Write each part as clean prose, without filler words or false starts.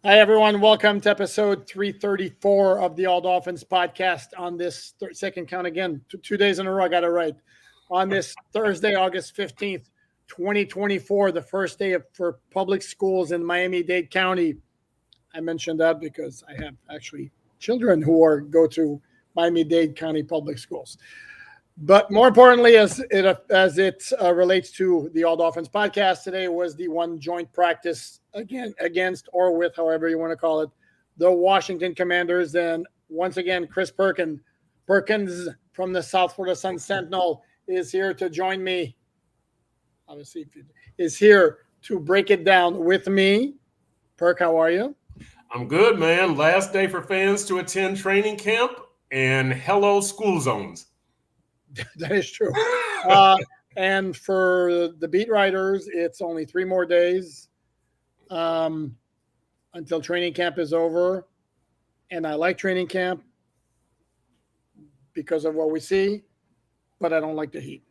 Hi, everyone. Welcome to episode 334 of the All Dolphins podcast on this second count again. 2 days in a row, I got it right. On this Thursday, August 15th, 2024, the first day for public schools in Miami-Dade County. I mentioned that because I have actually children who go to Miami-Dade County public schools. But more importantly, as it relates to the All Dolphins podcast, today was the one joint practice against or with, however you want to call it, the Washington Commanders. And once again, Chris Perkins from the South Florida Sun Sentinel is here to join me. Obviously, is here to break it down with me. Perk, how are you? I'm good, man. Last day for fans to attend training camp, and hello, school zones. That is true. And for the beat writers, it's only 3 more days until training camp is over. And I like training camp because of what we see, but I don't like the heat.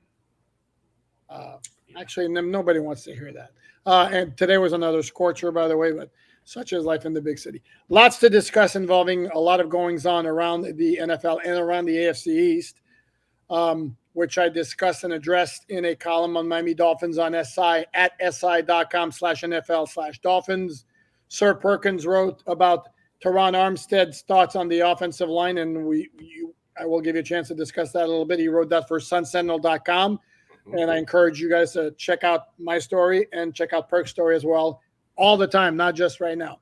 Actually, nobody wants to hear that. And today was another scorcher, by the way, but such is life in the big city. Lots to discuss involving a lot of goings on around the NFL and around the AFC East. Which I discussed and addressed in a column on Miami Dolphins on SI at si.com/NFL/Dolphins. Sir Perkins wrote about Teron Armstead's thoughts on the offensive line, and I will give you a chance to discuss that a little bit. He wrote that for sunsentinel.com, and I encourage you guys to check out my story and check out Perk's story as well, all the time, not just right now.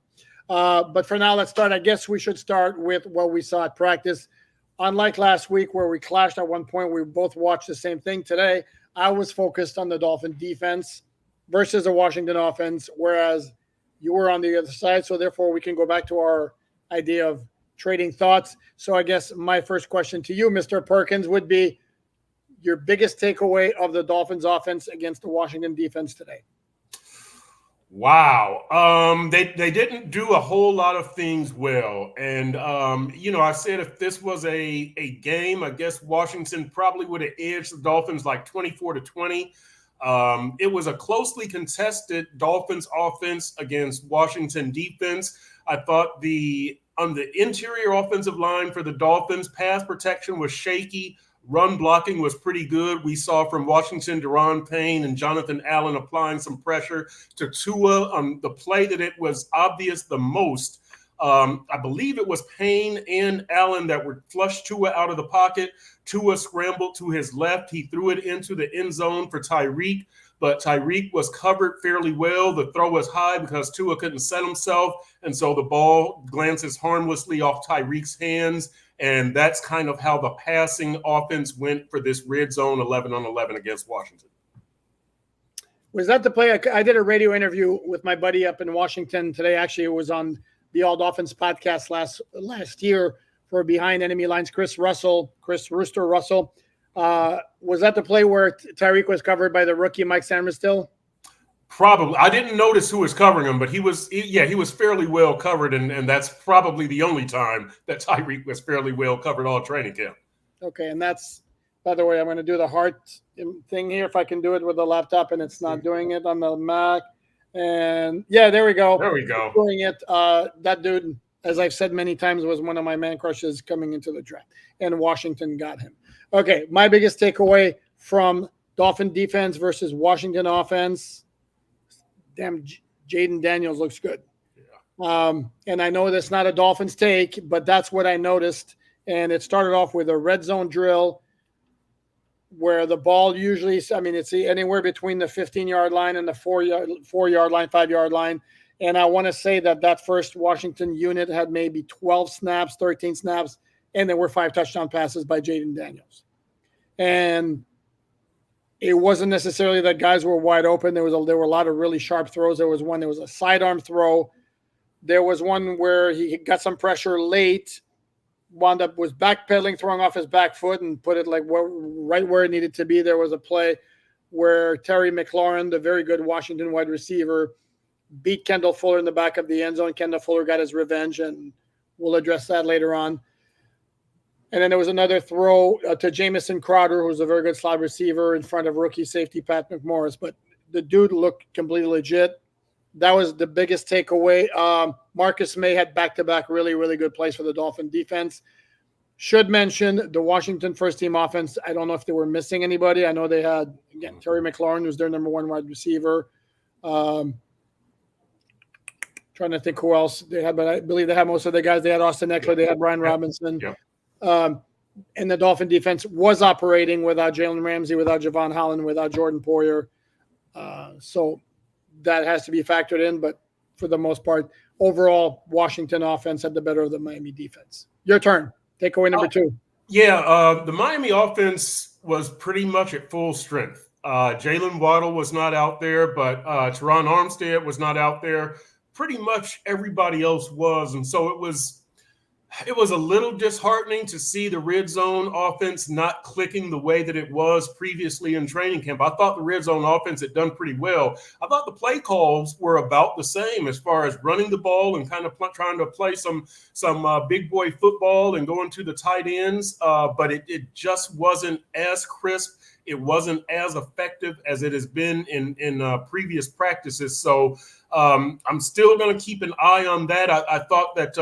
But for now, let's start. I guess we should start with what we saw at practice. Unlike last week where we clashed at one point, we both watched the same thing. Today, I was focused on the Dolphin defense versus the Washington offense, whereas you were on the other side. So therefore, we can go back to our idea of trading thoughts. So I guess my first question to you, Mr. Perkins, would be your biggest takeaway of the Dolphins offense against the Washington defense today. Wow. They didn't do a whole lot of things well. And, I said if this was a game, I guess Washington probably would have edged the Dolphins like 24-20. It was a closely contested Dolphins offense against Washington defense. I thought on the interior offensive line for the Dolphins, pass protection was shaky. Run blocking was pretty good. We saw from Washington, Daron Payne and Jonathan Allen applying some pressure to Tua on the play that it was obvious the most. I believe it was Payne and Allen that were flushed Tua out of the pocket. Tua scrambled to his left. He threw it into the end zone for Tyreek, but Tyreek was covered fairly well. The throw was high because Tua couldn't set himself, and so the ball glances harmlessly off Tyreek's hands. And that's kind of how the passing offense went for this red zone 11-on-11 against Washington. Was that the play? I did a radio interview with my buddy up in Washington today. Actually, it was on the All Dolphins podcast last year for Behind Enemy Lines. Chris Rooster Russell. Was that the play where Tyreek was covered by the rookie Mike Sainristil? Probably. I didn't notice who was covering him, but he was fairly well covered, and that's probably the only time that Tyreek was fairly well covered all training camp. Okay, and that's, by the way, I'm going to do the heart thing here if I can do it with the laptop, and it's not doing it on the Mac. And yeah, there we go. There we go. Doing it. That dude, as I've said many times, was one of my man crushes coming into the draft, and Washington got him. Okay, my biggest takeaway from Dolphin defense versus Washington offense. Damn, Judon Daniels looks good. Yeah. And I know that's not a Dolphins take, but that's what I noticed. And it started off with a red zone drill where the ball usually, it's anywhere between the 15-yard line and the 4-yard line, 5-yard line. And I want to say that first Washington unit had maybe 12 snaps, 13 snaps, and there were 5 touchdown passes by Judon Daniels. And it wasn't necessarily that guys were wide open. There were a lot of really sharp throws. There was a sidearm throw. There was one where he got some pressure late, was backpedaling, throwing off his back foot and put it right where it needed to be. There was a play where Terry McLaurin, the very good Washington wide receiver, beat Kendall Fuller in the back of the end zone. Kendall Fuller got his revenge, and we'll address that later on. And then there was another throw to Jamison Crowder, who's a very good slot receiver in front of rookie safety Pat McMorris. But the dude looked completely legit. That was the biggest takeaway. Marcus May had back-to-back really, really good plays for the Dolphin defense. Should mention the Washington first-team offense. I don't know if they were missing anybody. I know they had, again, Terry McLaurin, who's their number one wide receiver. Trying to think who else they had, but I believe they had most of the guys. They had Austin Eckler. They had Brian Robinson. And the Dolphin defense was operating without Jalen Ramsey, without Javon Holland, without Jordan Poyer. So that has to be factored in. But for the most part, overall, Washington offense had the better of the Miami defense. Your turn. Takeaway number 2. Yeah, the Miami offense was pretty much at full strength. Jalen Waddle was not out there, but Teron Armstead was not out there. Pretty much everybody else was. And so it was a little disheartening to see the red zone offense not clicking the way that it was previously in training camp. I thought the red zone offense had done pretty well. I thought the play calls were about the same as far as running the ball and kind of trying to play some big boy football and going to the tight ends, but it just wasn't as crisp. It wasn't as effective as it has been in previous practices. So I'm still going to keep an eye on that. I thought that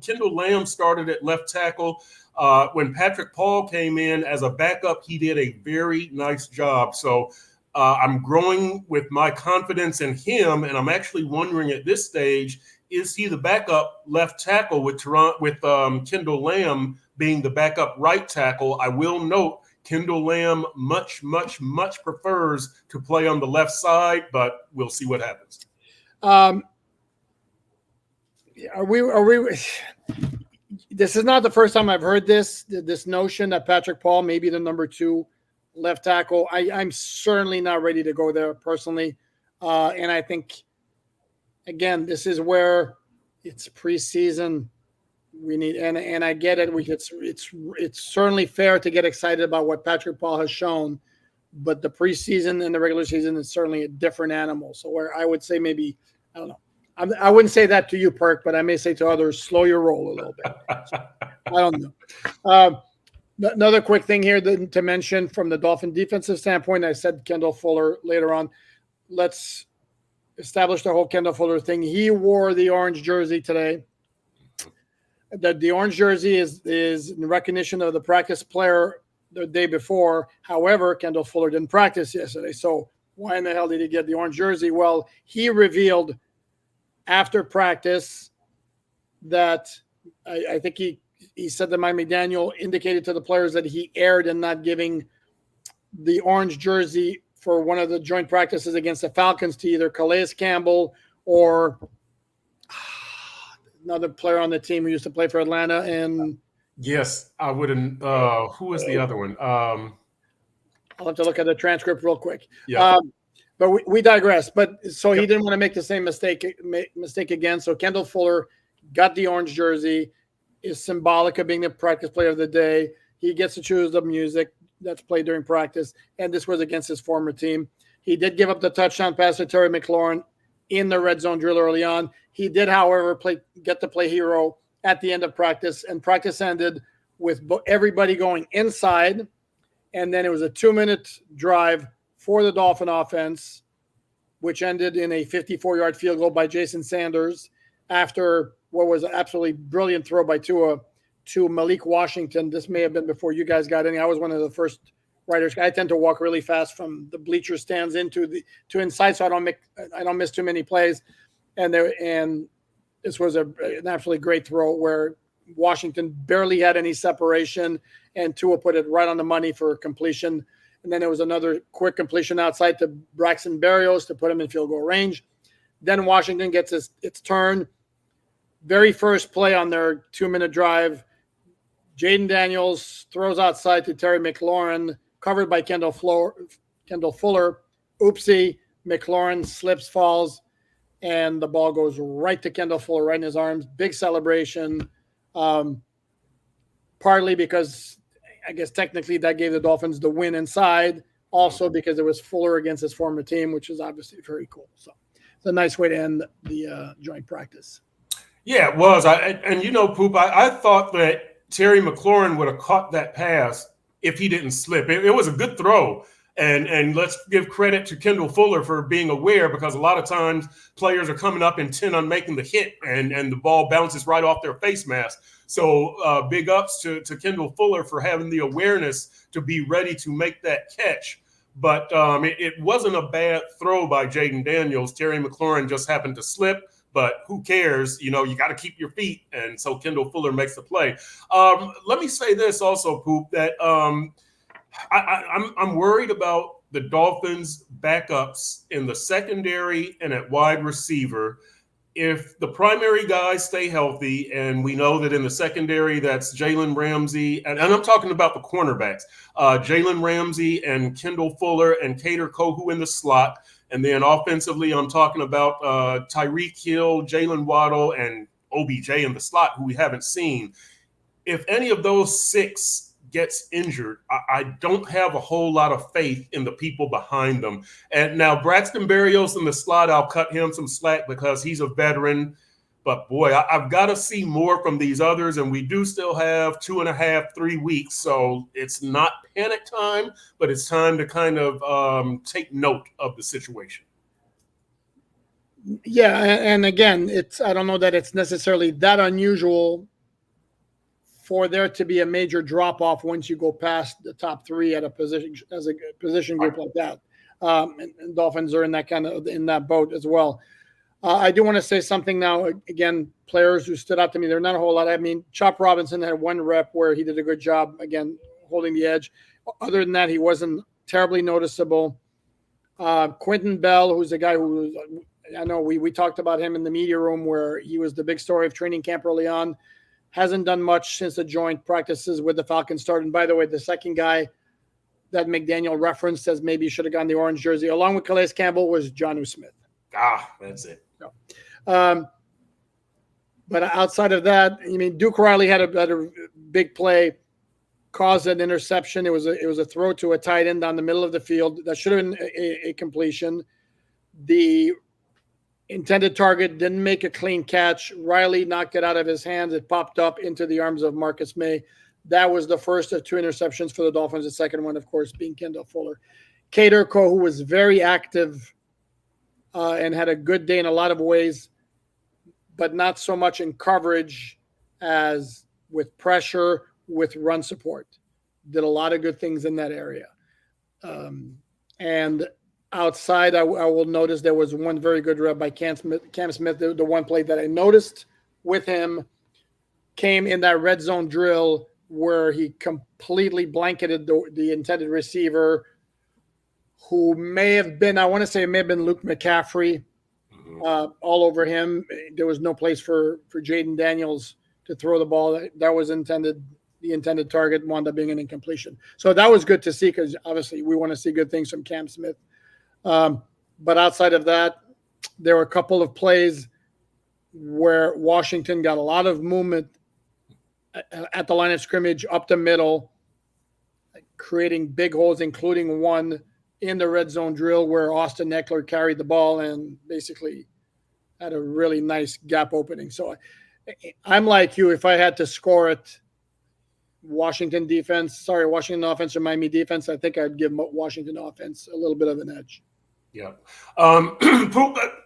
Kendall Lamb started at left tackle. When Patrick Paul came in as a backup, he did a very nice job. So I'm growing with my confidence in him, and I'm actually wondering at this stage, is he the backup left tackle with Kendall Lamb being the backup right tackle? I will note Kendall Lamb much prefers to play on the left side, but we'll see what happens. Are we? This is not the first time I've heard this notion that Patrick Paul may be the number 2 left tackle. I'm certainly not ready to go there personally, and I think, again, this is where it's preseason. We need, and I get it. It's certainly fair to get excited about what Patrick Paul has shown, but the preseason and the regular season is certainly a different animal. So where I would say maybe, I don't know, I wouldn't say that to you, Perk, but I may say to others, slow your roll a little bit. I don't know. Another quick thing here to mention from the Dolphin defensive standpoint, I said Kendall Fuller later on. Let's establish the whole Kendall Fuller thing. He wore the orange jersey today. The orange jersey is in recognition of the practice player the day before. However, Kendall Fuller didn't practice yesterday. So why in the hell did he get the orange jersey? Well, he revealed after practice that I think he said that Mike McDaniel indicated to the players that he erred in not giving the orange jersey for one of the joint practices against the Falcons to either Calais Campbell or another player on the team who used to play for Atlanta. And yes, I wouldn't. Who was the other one? I'll have to look at the transcript real quick. Yeah. But we digress. But so he didn't want to make the same mistake again. So Kendall Fuller got the orange jersey, is symbolic of being the practice player of the day. He gets to choose the music that's played during practice, and this was against his former team. He did give up the touchdown pass to Terry McLaurin in the red zone drill early on. He did, however, get to play hero at the end of practice, and practice ended with everybody going inside, and then it was a 2-minute drive for the Dolphin offense, which ended in a 54-yard field goal by Jason Sanders after what was an absolutely brilliant throw by Tua to Malik Washington. This may have been before you guys got any. I was one of the first writers. I tend to walk really fast from the bleacher stands to inside, so I don't miss too many plays. And this was an absolutely great throw where Washington barely had any separation, and Tua put it right on the money for completion. And then there was another quick completion outside to Braxton Berrios to put him in field goal range. Then Washington gets its turn. Very first play on their 2-minute drive, Jaden Daniels throws outside to Terry McLaurin, covered by Kendall Fuller. Oopsie, McLaurin slips, falls, and the ball goes right to Kendall Fuller, right in his arms. Big celebration, partly because I guess technically that gave the Dolphins the win inside, also because it was Fuller against his former team, which is obviously very cool. So it's a nice way to end the joint practice. Yeah, it was. Poop, I thought that Terry McLaurin would have caught that pass if he didn't slip. It was a good throw. And let's give credit to Kendall Fuller for being aware, because a lot of times players are coming up intent on making the hit, and the ball bounces right off their face mask. So big ups to Kendall Fuller for having the awareness to be ready to make that catch. But it wasn't a bad throw by Jadon Daniels. Terry McLaurin just happened to slip, but who cares? You got to keep your feet. And so Kendall Fuller makes the play. Let me say this also, Poop, that I'm worried about the Dolphins' backups in the secondary and at wide receiver. If the primary guys stay healthy, and we know that in the secondary, that's Jalen Ramsey, and I'm talking about the cornerbacks, Jalen Ramsey and Kendall Fuller and Kader Kohou in the slot. And then offensively, I'm talking about Tyreek Hill, Jalen Waddle, and OBJ in the slot, who we haven't seen. If any of those six gets injured, I don't have a whole lot of faith in the people behind them. And now Braxton Berrios in the slot, I'll cut him some slack because he's a veteran. But boy, I've got to see more from these others. And we do still have 2.5, 3 weeks. So it's not panic time, but it's time to kind of take note of the situation. Yeah. And again, I don't know that it's necessarily that unusual for there to be a major drop off once you go past the top three at a position, as a position group like that. And Dolphins are in that boat as well. I do want to say something now. Again, players who stood out to me, they're not a whole lot. I mean, Chop Robinson had one rep where he did a good job, again, holding the edge. Other than that, he wasn't terribly noticeable. Quentin Bell, who's a guy who, I know we talked about him in the media room, where he was the big story of training camp early on. Hasn't done much since the joint practices with the Falcons started. And by the way, the second guy that McDaniel referenced says maybe he should have gotten the orange jersey, along with Calais Campbell, was Jonnu Smith. That's it. So, but outside of that, I mean, Duke Riley had a big play, caused an interception. It was a throw to a tight end down the middle of the field that should have been a completion. The intended target didn't make a clean catch. Riley knocked it out of his hands. It popped up into the arms of Marcus May. That was the first of 2 interceptions for the Dolphins. The second one, of course, being Kendall Fuller. Kader Kohou was very active and had a good day in a lot of ways, but not so much in coverage as with pressure, with run support. Did a lot of good things in that area. And outside, I will notice there was one very good rep by Cam Smith. The one play that I noticed with him came in that red zone drill where he completely blanketed the intended receiver, who may have been, I want to say it may have been Luke McCaffrey, all over him. There was no place for Jadon Daniels to throw the ball. That was intended. The intended target wound up being an incompletion. So that was good to see, because obviously we want to see good things from Cam Smith. But outside of that, there were a couple of plays where Washington got a lot of movement at the line of scrimmage up the middle, creating big holes, including one in the red zone drill where Austin Eckler carried the ball and basically had a really nice gap opening. So I'm like you. If I had to score it, Washington offense or Miami defense, I think I'd give Washington offense a little bit of an edge. Yeah. I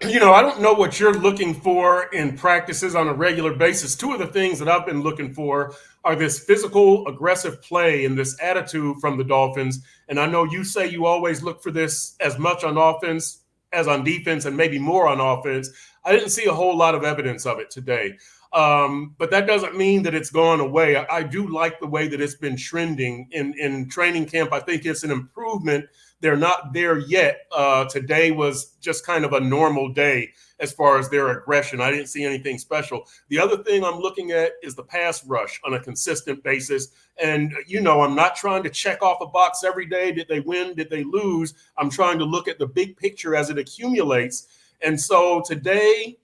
don't know what you're looking for in practices on a regular basis. 2 of the things that I've been looking for are this physical, aggressive play and this attitude from the Dolphins. And I know you say you always look for this as much on offense as on defense, and maybe more on offense. I didn't see a whole lot of evidence of it today. But that doesn't mean that it's gone away. I do like the way that it's been trending in training camp. I think it's an improvement. They're not there yet. Today was just kind of a normal day as far as their aggression. I didn't see anything special. The other thing I'm looking at is the pass rush on a consistent basis. And, I'm not trying to check off a box every day. Did they win? Did they lose? I'm trying to look at the big picture as it accumulates. And so today,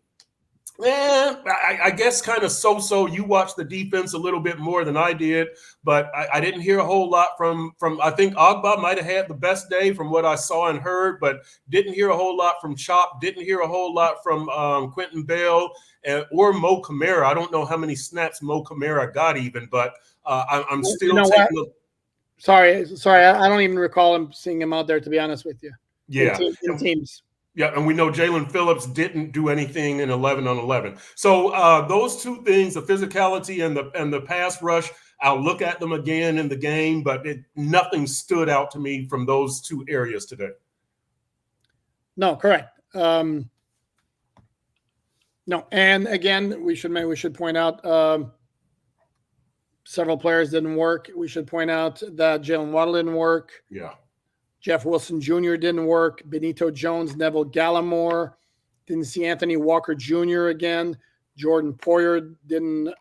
I guess kind of so-so. You watched the defense a little bit more than I did, but I didn't hear a whole lot from. I think Ogba might have had the best day from what I saw and heard, but didn't hear a whole lot from Chop. Didn't hear a whole lot from Quentin Bell or Mo Kamara. I don't know how many snaps Mo Kamara got even, but I'm still taking. Sorry. I don't even recall him seeing him out there, to be honest with you. Yeah. In teams. Yeah, and we know Jalen Phillips didn't do anything in 11 on 11. So those two things, the physicality and the pass rush, I'll look at them again in the game, but nothing stood out to me from those two areas today. No, correct. No, and again, we should point out several players didn't work. We should point out that Jalen Waddle didn't work. Yeah. Jeff Wilson Jr. didn't work. Benito Jones, Neville Gallimore. Didn't see Anthony Walker Jr. again. Jordan Poyer didn't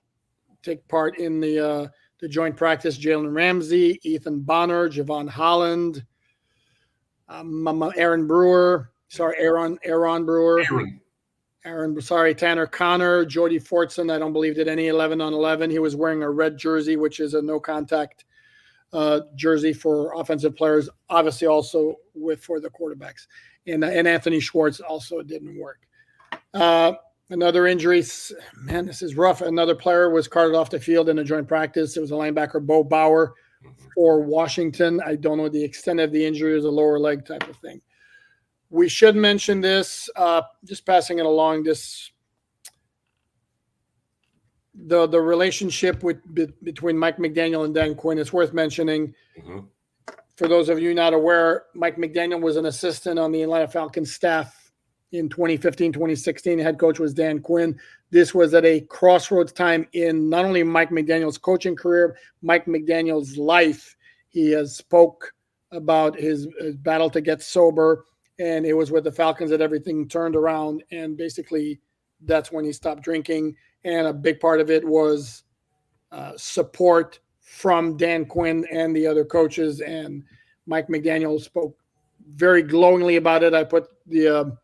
take part in the joint practice. Jalen Ramsey, Ethan Bonner, Javon Holland, Aaron Brewer. Sorry, Aaron Brewer. Tanner Connor, Jordy Fortson. I don't believe did any 11 on 11. He was wearing a red jersey, which is a no contact jersey for offensive players, obviously also for the quarterbacks. And Anthony Schwartz also didn't work. Another injury, man, this is rough. Another player was carted off the field in a joint practice. It was a linebacker, Bo Bauer, for Washington. I don't know the extent of the injury. It was a lower leg type of thing. We should mention this, just passing it along, the relationship between Mike McDaniel and Dan Quinn. It's worth mentioning. Mm-hmm. For those of you not aware, Mike McDaniel was an assistant on the Atlanta Falcons staff in 2015, 2016. Head coach was Dan Quinn. This was at a crossroads time in not only Mike McDaniel's coaching career, Mike McDaniel's life. He has spoke about his battle to get sober, and it was with the Falcons that everything turned around, and basically that's when he stopped drinking. And a big part of it was support from Dan Quinn and the other coaches. And Mike McDaniel spoke very glowingly about it. I put the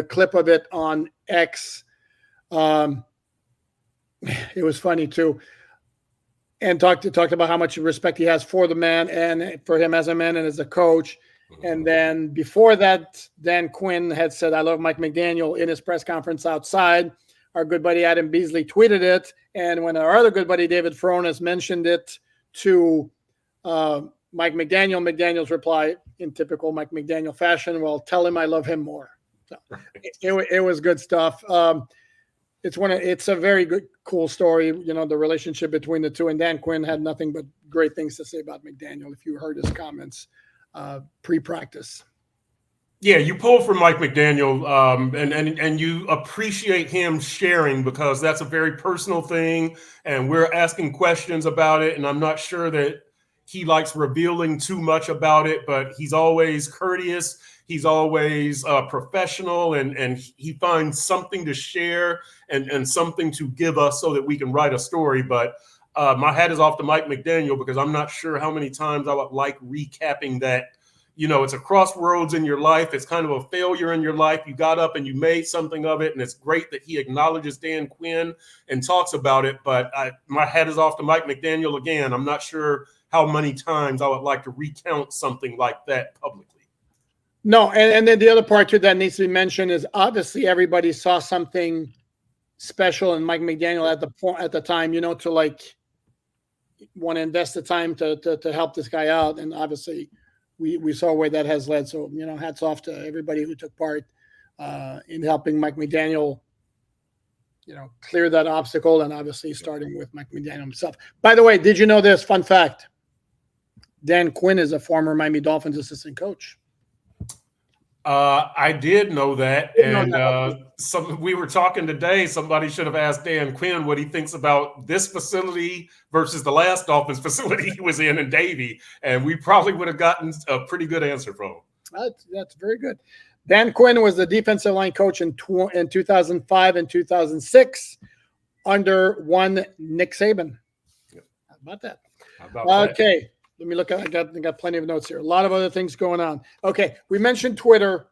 clip of it on X. It was funny too, and talked about how much respect he has for the man and for him as a man and as a coach. And then before that, Dan Quinn had said, "I love Mike McDaniel" in his press conference outside. Our good buddy Adam Beasley tweeted it, and when our other good buddy David Furones mentioned it to Mike McDaniel, McDaniel's reply in typical Mike McDaniel fashion, "Well, tell him I love him more." So it was good stuff. It's a very good, cool story. You know, the relationship between the two, and Dan Quinn had nothing but great things to say about McDaniel. If you heard his comments pre-practice. Yeah, you pull from Mike McDaniel, and you appreciate him sharing, because that's a very personal thing, and we're asking questions about it, and I'm not sure that he likes revealing too much about it, but he's always courteous. He's always professional, and he finds something to share and something to give us so that we can write a story. But my hat is off to Mike McDaniel, because I'm not sure how many times I would like recapping that. You know, it's a crossroads in your life. It's kind of a failure in your life. You got up and you made something of it. And it's great that he acknowledges Dan Quinn and talks about it. But my hat is off to Mike McDaniel again. I'm not sure how many times I would like to recount something like that publicly. No, and then the other part too that needs to be mentioned is obviously everybody saw something special in Mike McDaniel at the time, you know, to like want to invest the time to help this guy out. And obviously we saw where that has led. So, you know, hats off to everybody who took part in helping Mike McDaniel, you know, clear that obstacle, and obviously starting with Mike McDaniel himself. By the way, did you know this? Fun fact. Dan Quinn is a former Miami Dolphins assistant coach. I did know that. And we were talking today, somebody should have asked Dan Quinn what he thinks about this facility versus the last Dolphins facility he was in Davie. And we probably would have gotten a pretty good answer from him. That's very good. Dan Quinn was the defensive line coach in 2005 and 2006 under one Nick Saban. How about that? Okay. Let me look at. I got plenty of notes here. A lot of other things going on. Okay, we mentioned Twitter.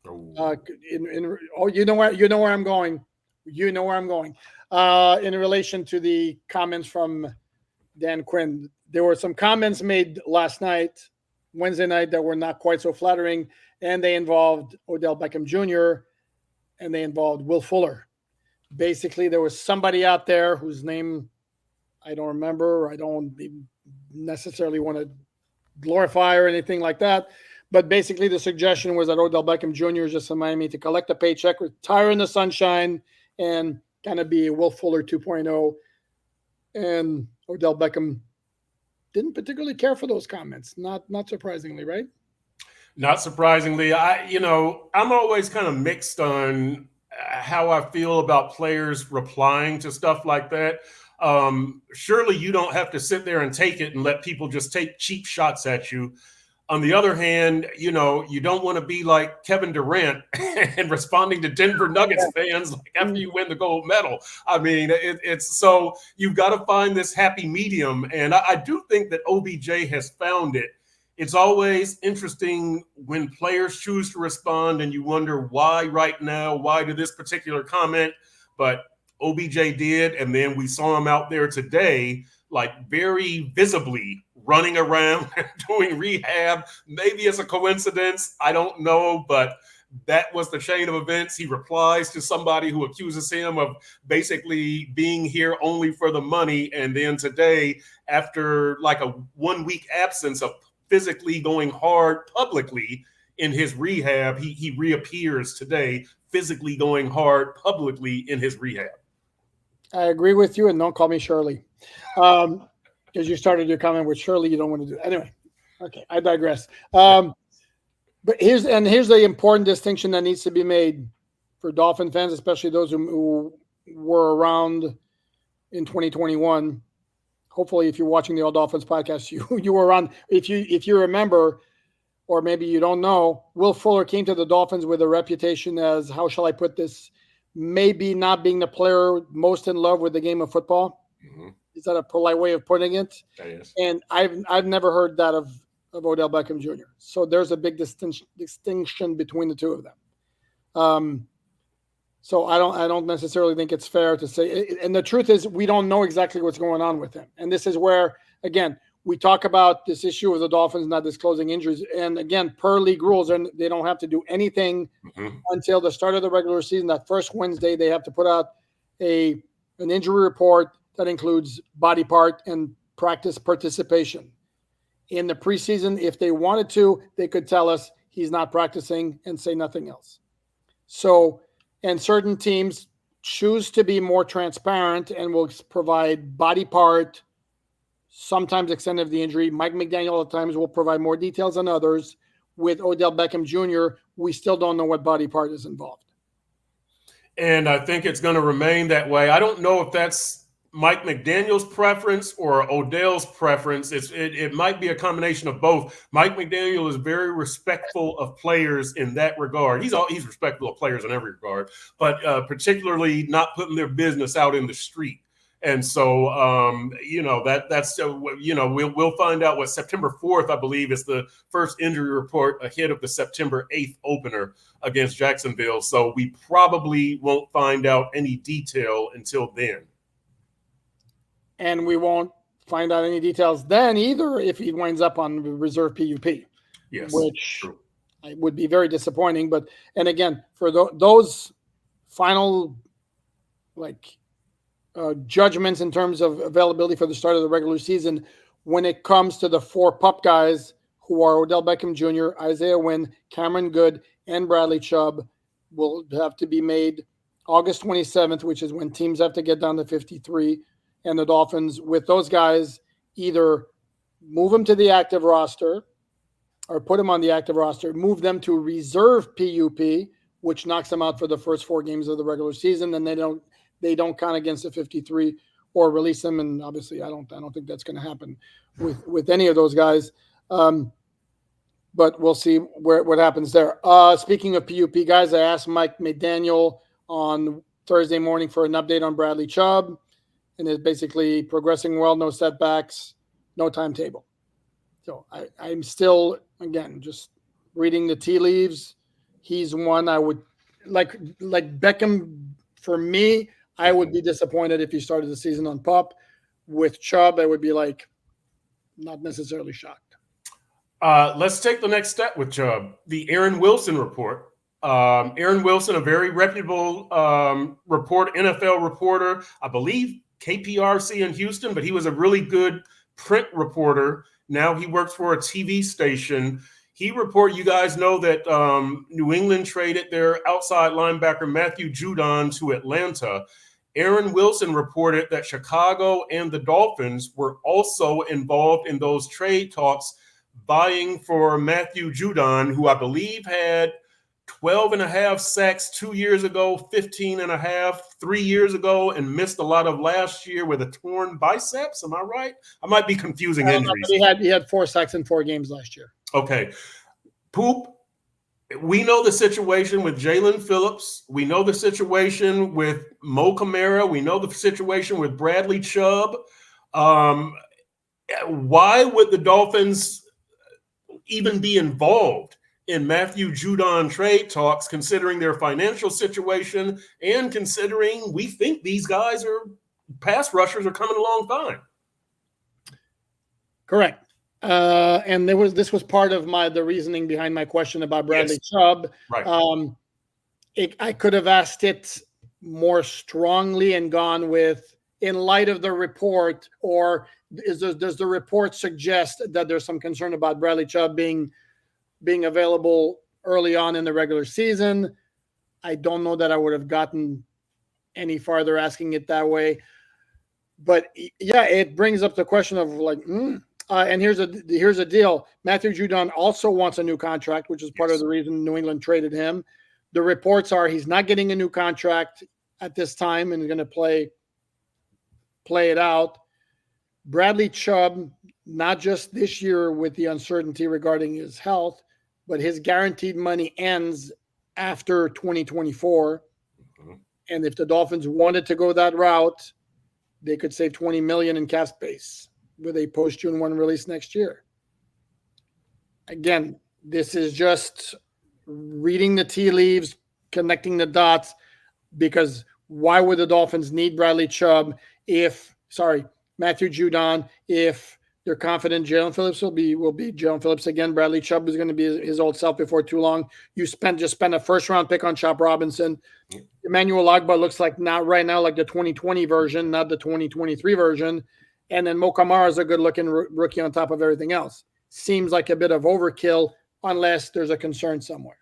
You know where I'm going. You know where I'm going. In relation to the comments from Dan Quinn, there were some comments made last night, Wednesday night, that were not quite so flattering, and they involved Odell Beckham Jr. and they involved Will Fuller. Basically, there was somebody out there whose name I don't remember. I don't necessarily want to glorify or anything like that. But basically, the suggestion was that Odell Beckham Jr. is just in Miami to collect a paycheck, retire in the sunshine, and kind of be a Will Fuller 2.0. And Odell Beckham didn't particularly care for those comments. Not surprisingly, right? Not surprisingly. I'm always kind of mixed on how I feel about players replying to stuff like that. Surely you don't have to sit there and take it and let people just take cheap shots at you. On the other hand, you don't want to be like Kevin Durant and responding to Denver Nuggets fans like after you win the gold medal. I mean, it's so you've got to find this happy medium. And I do think that OBJ has found it. It's always interesting when players choose to respond and you wonder why right now, why to this particular comment, but OBJ did. And then we saw him out there today, like very visibly running around and doing rehab. Maybe it's a coincidence. I don't know, but that was the chain of events. He replies to somebody who accuses him of basically being here only for the money. And then today, after like a 1 week absence of physically going hard publicly in his rehab, he reappears today, physically going hard publicly in his rehab. I agree with you, and don't call me Shirley. Because you started your comment with Shirley, you don't want to do it. Anyway, okay, I digress. But here's the important distinction that needs to be made for Dolphin fans, especially those who were around in 2021. Hopefully, if you're watching the All Dolphins podcast, you were around. If you remember, or maybe you don't know, Will Fuller came to the Dolphins with a reputation as, how shall I put this, maybe not being the player most in love with the game of football. Mm-hmm. Is that a polite way of putting it? That is. And I've never heard that of Odell Beckham Jr. So there's a big distinction between the two of them. So I don't necessarily think it's fair to say. And the truth is, we don't know exactly what's going on with him. And this is where, again, we talk about this issue of the Dolphins not disclosing injuries. And again, per league rules, they don't have to do anything until the start of the regular season. That first Wednesday, they have to put out an injury report that includes body part and practice participation. In the preseason, if they wanted to, they could tell us he's not practicing and say nothing else. So, and certain teams choose to be more transparent and will provide body part, sometimes extent of the injury. Mike McDaniel at times will provide more details than others. With Odell Beckham Jr., we still don't know what body part is involved. And I think it's going to remain that way. I don't know if that's Mike McDaniel's preference or Odell's preference. It might be a combination of both. Mike McDaniel is very respectful of players in that regard. He's respectful of players in every regard, but particularly not putting their business out in the street. And so, we'll find out what September 4th, I believe, is the first injury report ahead of the September 8th opener against Jacksonville. So we probably won't find out any detail until then. And we won't find out any details then either if he winds up on reserve PUP. Yes, which true. Would be very disappointing. But, and again, for those final, judgments in terms of availability for the start of the regular season, when it comes to the four pup guys who are Odell Beckham Jr., Isaiah Wynn, Cameron Good, and Bradley Chubb, will have to be made August 27th, which is when teams have to get down to 53. And the Dolphins, with those guys, either move them to the active roster or put them on the active roster, move them to reserve PUP, which knocks them out for the first 4 games of the regular season. And they don't count against the 53, or release them. And obviously I don't think that's going to happen with any of those guys. But we'll see what happens there. Speaking of PUP guys, I asked Mike McDaniel on Thursday morning for an update on Bradley Chubb. And it's basically progressing well, no setbacks, no timetable. So I'm still, again, just reading the tea leaves. He's one I would like Beckham. For me, I would be disappointed if he started the season on PUP. With Chubb, I would be not necessarily shocked. Let's take the next step with Chubb. The Aaron Wilson report. Aaron Wilson, a very reputable NFL reporter, I believe KPRC in Houston, but he was a really good print reporter Now he works for a TV station. You guys know that New England traded their outside linebacker Matthew Judon to Atlanta. Aaron Wilson reported that Chicago and the Dolphins were also involved in those trade talks, vying for Matthew Judon, who I believe had 12 and a half sacks 2 years ago, 15 and a half 3 years ago, and missed a lot of last year with a torn biceps. Am I right? I might be confusing injuries. He had 4 sacks in 4 games last year. Okay. Poop. We know the situation with Jalen Phillips. We know the situation with Mo Camara. We know the situation with Bradley Chubb. Why would the Dolphins even be involved in Matthew Judon trade talks, considering their financial situation and considering we think these guys pass rushers are coming along fine? Correct. And this was part of the reasoning behind my question about Bradley Chubb. Right. I could have asked it more strongly and gone with, in light of the report, or does the report suggest that there's some concern about Bradley Chubb being available early on in the regular season? I don't know that I would have gotten any farther asking it that way. But yeah, it brings up the question of and here's a deal. Matthew Judon also wants a new contract, which is part of the reason New England traded him. The reports are he's not getting a new contract at this time and going to play it out. Bradley Chubb, not just this year with the uncertainty regarding his health, but his guaranteed money ends after 2024. Mm-hmm. And if the Dolphins wanted to go that route, they could save $20 million in cap space with a post-June 1 release next year. Again, this is just reading the tea leaves, connecting the dots, because why would the Dolphins need Matthew Judon, if they're confident Jalen Phillips will be Jalen Phillips again? Bradley Chubb is going to be his old self before too long. You just spent a first-round pick on Chop Robinson. Emmanuel Ogbah looks like right now like the 2020 version, not the 2023 version. And then Mo Camara is a good-looking rookie on top of everything else. Seems like a bit of overkill unless there's a concern somewhere.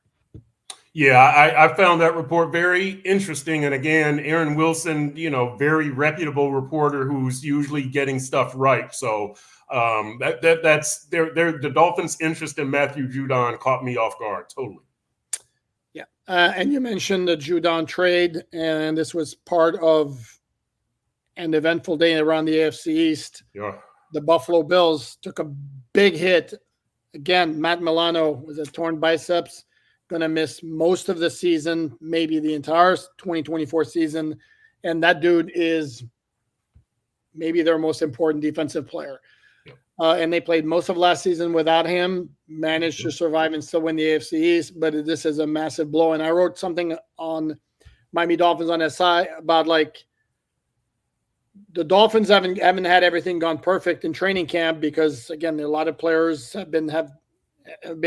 Yeah, I found that report very interesting. And again, Aaron Wilson, very reputable reporter who's usually getting stuff right. So that's the Dolphins' interest in Matthew Judon caught me off guard totally. Yeah, and you mentioned the Judon trade, and this was part of an eventful day around the AFC East. Yeah. The Buffalo Bills took a big hit. Again, Matt Milano with a torn biceps, going to miss most of the season, maybe the entire 2024 season. And that dude is maybe their most important defensive player. Yeah. And they played most of last season without him, managed to survive and still win the AFC East. But this is a massive blow. And I wrote something on Miami Dolphins on SI about the Dolphins haven't had everything gone perfect in training camp because, again, a lot of players have been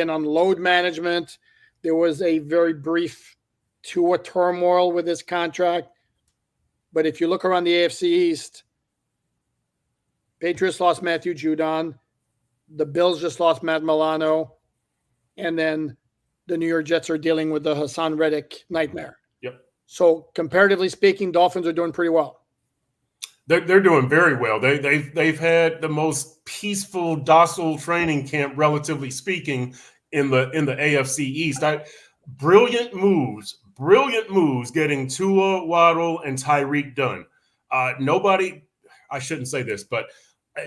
on load management. There was a very brief Tua turmoil with his contract. But if you look around the AFC East, Patriots lost Matthew Judon. The Bills just lost Matt Milano. And then the New York Jets are dealing with the Hassan Reddick nightmare. Yep. So comparatively speaking, Dolphins are doing pretty well. They're doing very well. They've had the most peaceful, docile training camp, relatively speaking, in the AFC East. Brilliant moves getting Tua, Waddle, and Tyreek done. Nobody, I shouldn't say this, but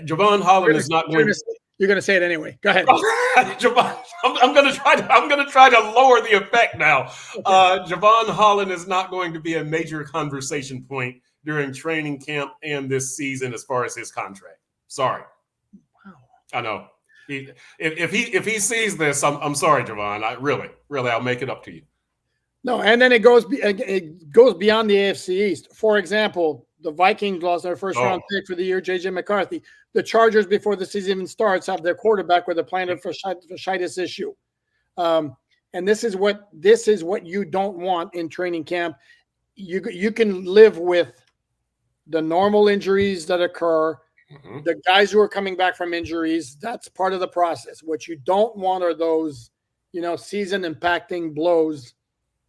Javon Holland is not going to. You're going to say it anyway. Go ahead. Javon, I'm going to try to lower the effect now. Okay. Javon Holland is not going to be a major conversation point during training camp and this season as far as his contract. Sorry. Wow. I know. If he sees this, I'm sorry, Javon. I really, I'll make it up to you. No, and then it goes beyond the AFC East. For example, the Vikings lost their first round pick for the year, J.J. McCarthy. The Chargers, before the season even starts, have their quarterback with a plantar fasciitis issue. And this is what you don't want in training camp. You can live with the normal injuries that occur, Mm-hmm. The guys who are coming back from injuries, that's part of the process. What you don't want are those, season impacting blows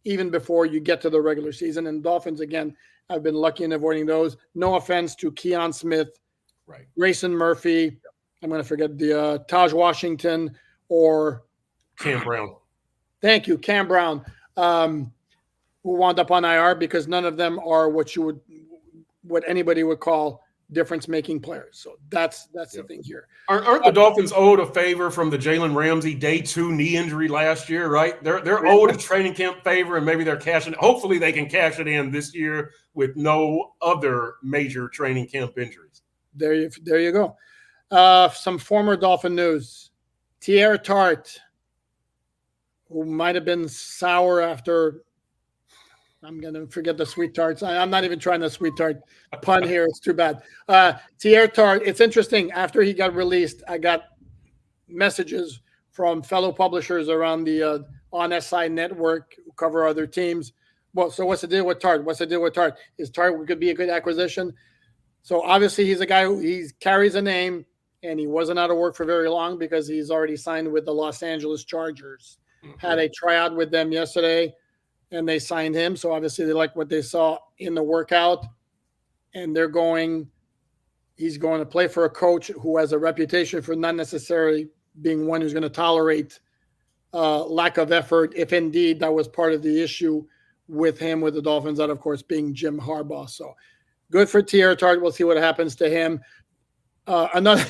even before you get to the regular season. And Dolphins, again, have been lucky in avoiding those. No offense to Keon Smith, Right, Grayson Murphy. I'm going to forget the Taj Washington or Cam Brown. Thank you, Cam Brown, who wound up on IR because none of them are what anybody would call difference-making players. So that's the thing here. Aren't the Dolphins owed a favor from the Jalen Ramsey day 2 knee injury last year? Right, they're owed a training camp favor, and maybe they're cashing. Hopefully, they can cash it in this year with no other major training camp injuries. There you go. Some former Dolphin news: Thierry Tart, who might have been sour after. I'm going to forget the sweet tarts. I'm not even trying the sweet tart pun here. It's too bad. Thierry Tart, it's interesting. After he got released, I got messages from fellow publishers around the On SI network who cover other teams. Well, so what's the deal with Tart? Is Tart could be a good acquisition? So obviously he's a guy he carries a name, and he wasn't out of work for very long because he's already signed with the Los Angeles Chargers. Mm-hmm. Had a tryout with them yesterday, and they signed him. So obviously they like what they saw in the workout, and he's going to play for a coach who has a reputation for not necessarily being one who's going to tolerate lack of effort, if indeed that was part of the issue with him with the Dolphins, that of course being Jim Harbaugh. So good for Thierry Tart. We'll see what happens to him. Another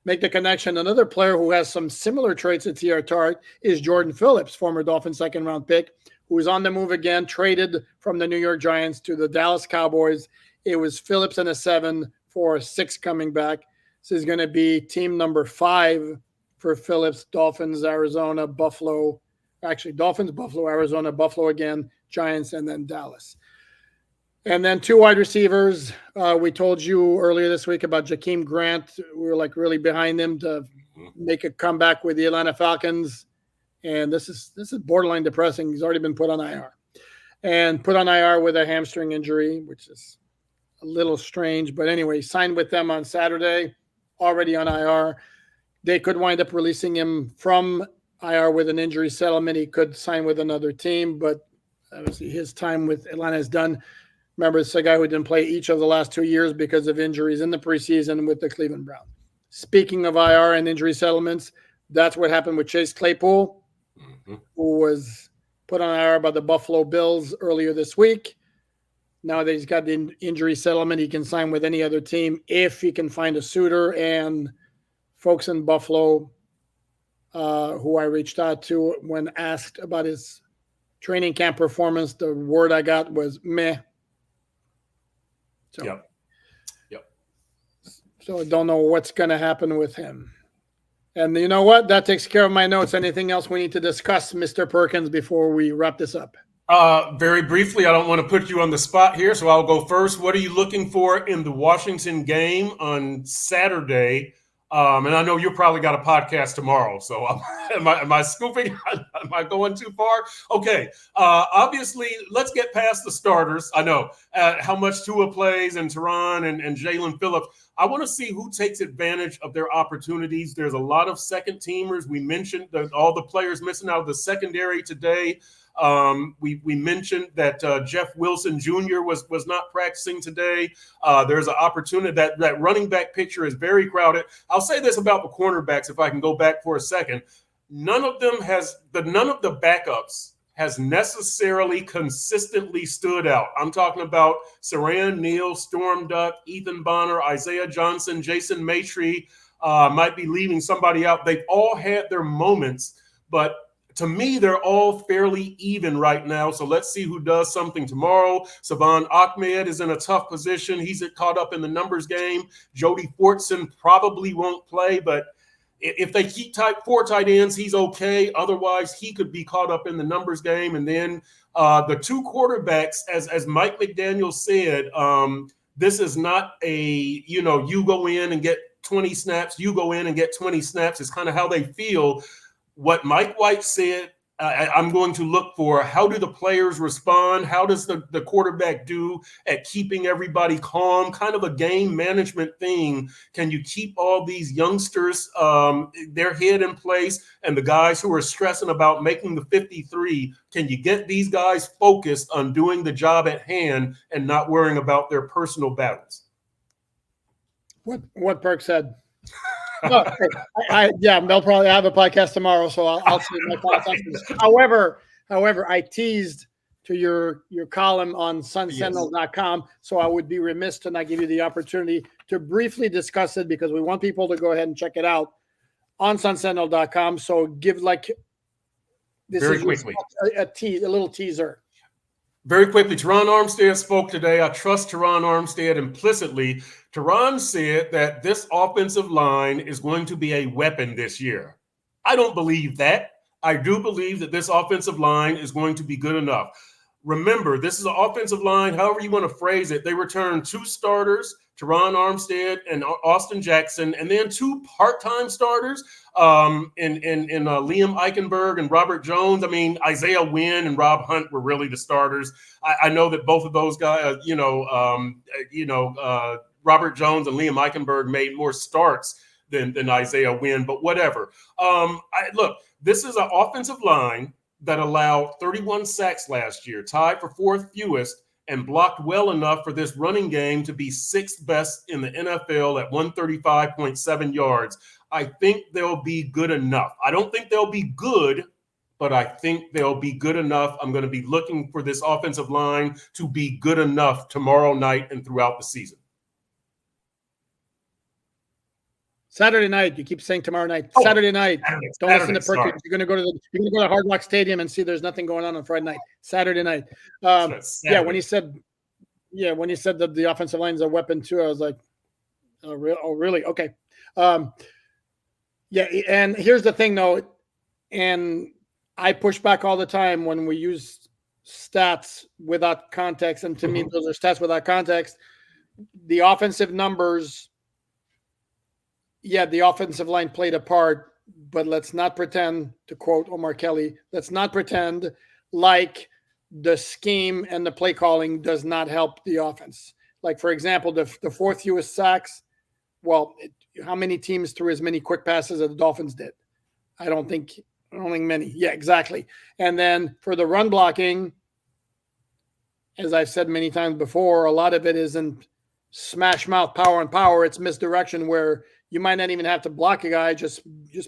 make the connection. Another player who has some similar traits to Thierry Tart is Jordan Phillips, former Dolphins second-round pick, who is on the move again, traded from the New York Giants to the Dallas Cowboys. It was Phillips and a 7 for a 6 coming back. This is going to be team number 5 for Phillips. Dolphins, Arizona, Buffalo. Actually, Dolphins, Buffalo, Arizona, Buffalo again, Giants, and then Dallas. And then 2 wide receivers. We told you earlier this week about Jakeem Grant. We were like really behind him to make a comeback with the Atlanta Falcons. And this is borderline depressing. He's already been put on IR. And put on IR with a hamstring injury, which is a little strange. But anyway, signed with them on Saturday, already on IR. They could wind up releasing him from IR with an injury settlement. He could sign with another team, but obviously his time with Atlanta is done. Remember, it's a guy who didn't play each of the last 2 years because of injuries in the preseason with the Cleveland Browns. Speaking of IR and injury settlements, that's what happened with Chase Claypool, who was put on IR by the Buffalo Bills earlier this week. Now that he's got the injury settlement, he can sign with any other team if he can find a suitor. And folks in Buffalo, who I reached out to when asked about his training camp performance, the word I got was meh. So, Yep. So I don't know what's going to happen with him. And you know what? That takes care of my notes. Anything else we need to discuss, Mr. Perkins, before we wrap this up? Very briefly, I don't want to put you on the spot here, so I'll go first. What are you looking for in the Washington game on Saturday? And I know you probably got a podcast tomorrow, so am I scooping? Am I going too far? Okay. Obviously, let's get past the starters. I know how much Tua plays and Teron and Jalen Phillips. I want to see who takes advantage of their opportunities. There's a lot of second teamers. We mentioned all the players missing out of the secondary today. We mentioned that Jeff Wilson Jr. was not practicing today. There's an opportunity that running back picture is very crowded. I'll say this about the cornerbacks, if I can go back for a second. None of the backups has necessarily consistently stood out. I'm talking about Saran Neal, Storm Duck, Ethan Bonner, Isaiah Johnson, Jason Maitre, might be leaving somebody out. They've all had their moments, but to me, they're all fairly even right now. So let's see who does something tomorrow. Savon Ahmed is in a tough position. He's caught up in the numbers game. Jody Fortson probably won't play, but if they keep 4 tight ends, he's okay. Otherwise, he could be caught up in the numbers game. And then the 2 quarterbacks, as Mike McDaniel said, this is not you go in and get 20 snaps, you go in and get 20 snaps. It's kind of how they feel. What Mike White said I'm going to look for how do the players respond? How does the quarterback do at keeping everybody calm? Kind of a game management thing. Can you keep all these youngsters, their head in place, and the guys who are stressing about making the 53, can you get these guys focused on doing the job at hand and not worrying about their personal battles? What Perk said. No, yeah, they'll probably have a podcast tomorrow, so I'll see my thoughts on this. However, I teased to your column on sunsentinel.com, so I would be remiss to not give you the opportunity to briefly discuss it because we want people to go ahead and check it out on sunsentinel.com. So give this very is quickly a little teaser. Very quickly, Teron Armstead spoke today. I trust Teron Armstead implicitly. Teron said that this offensive line is going to be a weapon this year. I don't believe that. I do believe that this offensive line is going to be good enough. Remember, this is an offensive line, however you want to phrase it. They returned 2 starters, Teron Armstead and Austin Jackson, and then 2 part-time starters in Liam Eichenberg and Robert Jones. I mean, Isaiah Wynn and Rob Hunt were really the starters. I know that both of those guys, Robert Jones and Liam Eichenberg made more starts than Isaiah Wynn, but whatever. Look, this is an offensive line that allowed 31 sacks last year, tied for 4th fewest, and blocked well enough for this running game to be 6th best in the NFL at 135.7 yards. I think they'll be good enough. I don't think they'll be good, but I think they'll be good enough. I'm going to be looking for this offensive line to be good enough tomorrow night and throughout the season. Saturday night. You keep saying tomorrow night. Saturday night. Don't listen to Perkins. You're going to go to Hard Rock Stadium and see there's nothing going on Friday night. Saturday night. Yeah, when he said that the offensive line is a weapon too, I was like, oh, really? Okay. Yeah, and here's the thing though, and I push back all the time when we use stats without context, and to me, those are stats without context. The offensive numbers. Yeah, the offensive line played a part, but let's not pretend, to quote Omar Kelly, let's not pretend like the scheme and the play calling does not help the offense. Like, for example, the 4th fewest sacks, well, how many teams threw as many quick passes as the Dolphins did? I don't think many. Yeah, exactly. And then for the run blocking, as I've said many times before, a lot of it isn't smash mouth power and power. It's misdirection where you might not even have to block a guy. Just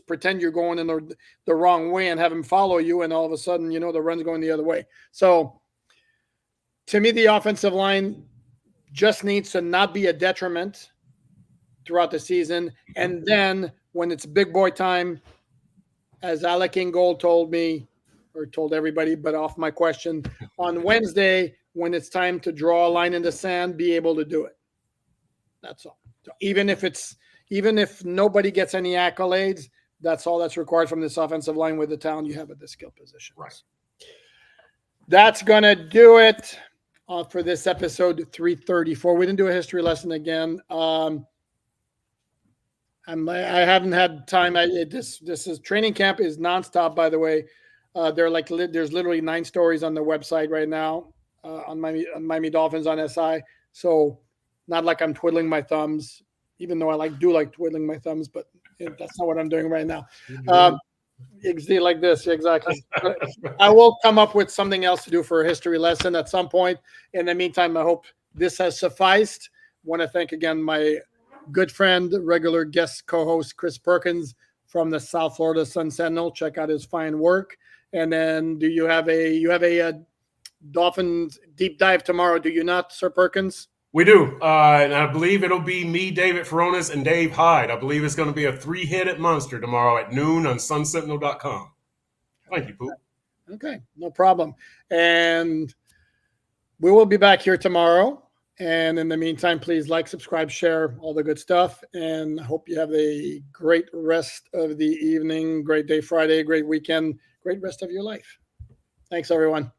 pretend you're going in the wrong way and have him follow you, and all of a sudden, the run's going the other way. So to me, the offensive line just needs to not be a detriment throughout the season. And then when it's big boy time, as Alec Ingold told me, or told everybody, but off my question, on Wednesday, when it's time to draw a line in the sand, be able to do it. That's all. So even if nobody gets any accolades, that's all that's required from this offensive line with the talent you have at the skill position. Right. That's going to do it for this episode 334. We didn't do a history lesson again. I haven't had time. This is training camp is nonstop, by the way. There's literally 9 stories on the website right now on Miami Dolphins on SI. So not like I'm twiddling my thumbs, even though I do like twiddling my thumbs, but that's not what I'm doing right now. Like this, exactly. I will come up with something else to do for a history lesson at some point. In the meantime, I hope this has sufficed. I want to thank again my good friend, regular guest co-host Chris Perkins from the South Florida Sun Sentinel. Check out his fine work. And then, do you have a Dolphins deep dive tomorrow? Do you not, Sir Perkins? We do, and I believe it'll be me, David Furones, and Dave Hyde. I believe it's going to be a 3-headed monster tomorrow at noon on sunsentinel.com. Thank you, Poop. Okay, no problem. And we will be back here tomorrow. And in the meantime, please like, subscribe, share, all the good stuff. And I hope you have a great rest of the evening, great day Friday, great weekend, great rest of your life. Thanks, everyone.